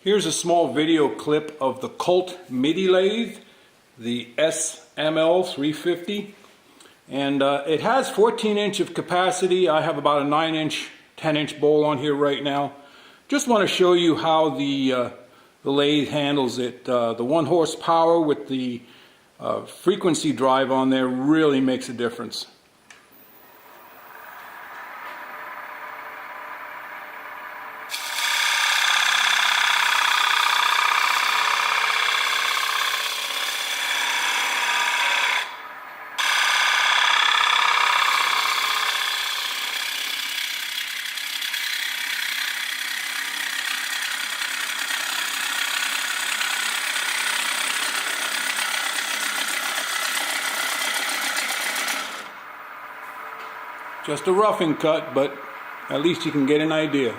Here's a small video clip of the Colt Midi Lathe, the SML350, and it has 14-inch of capacity. I have about a 9-inch, 10-inch bowl on here right now. Just want to show you how the lathe handles it. The 1 horsepower with the frequency drive on there really makes a difference. Just a roughing cut, but at least you can get an idea.